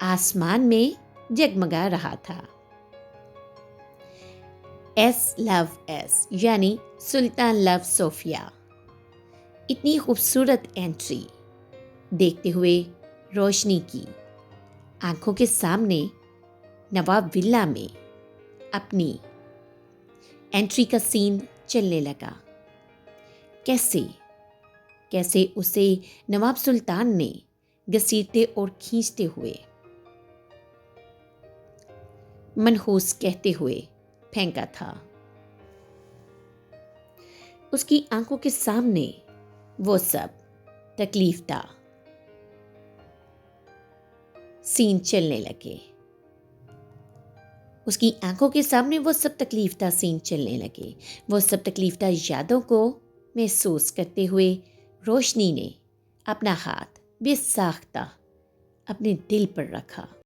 आसमान में जगमगा रहा था। एस लव एस यानी सुल्तान लव सोफिया। इतनी खूबसूरत एंट्री देखते हुए रोशनी की आंखों के सामने नवाब विला में अपनी एंट्री का सीन चलने लगा। कैसे कैसे उसे नवाब सुल्तान ने घसीटते और खींचते हुए, मनहूस कहते हुए फेंका था। उसकी आंखों के सामने वो सब तकलीफदा सीन चलने लगे। उसकी आंखों के सामने वो सब तकलीफदा सीन चलने लगे। वो सब तकलीफदा यादों को महसूस करते हुए रोशनी ने अपना हाथ बेसाख्ता अपने दिल पर रखा।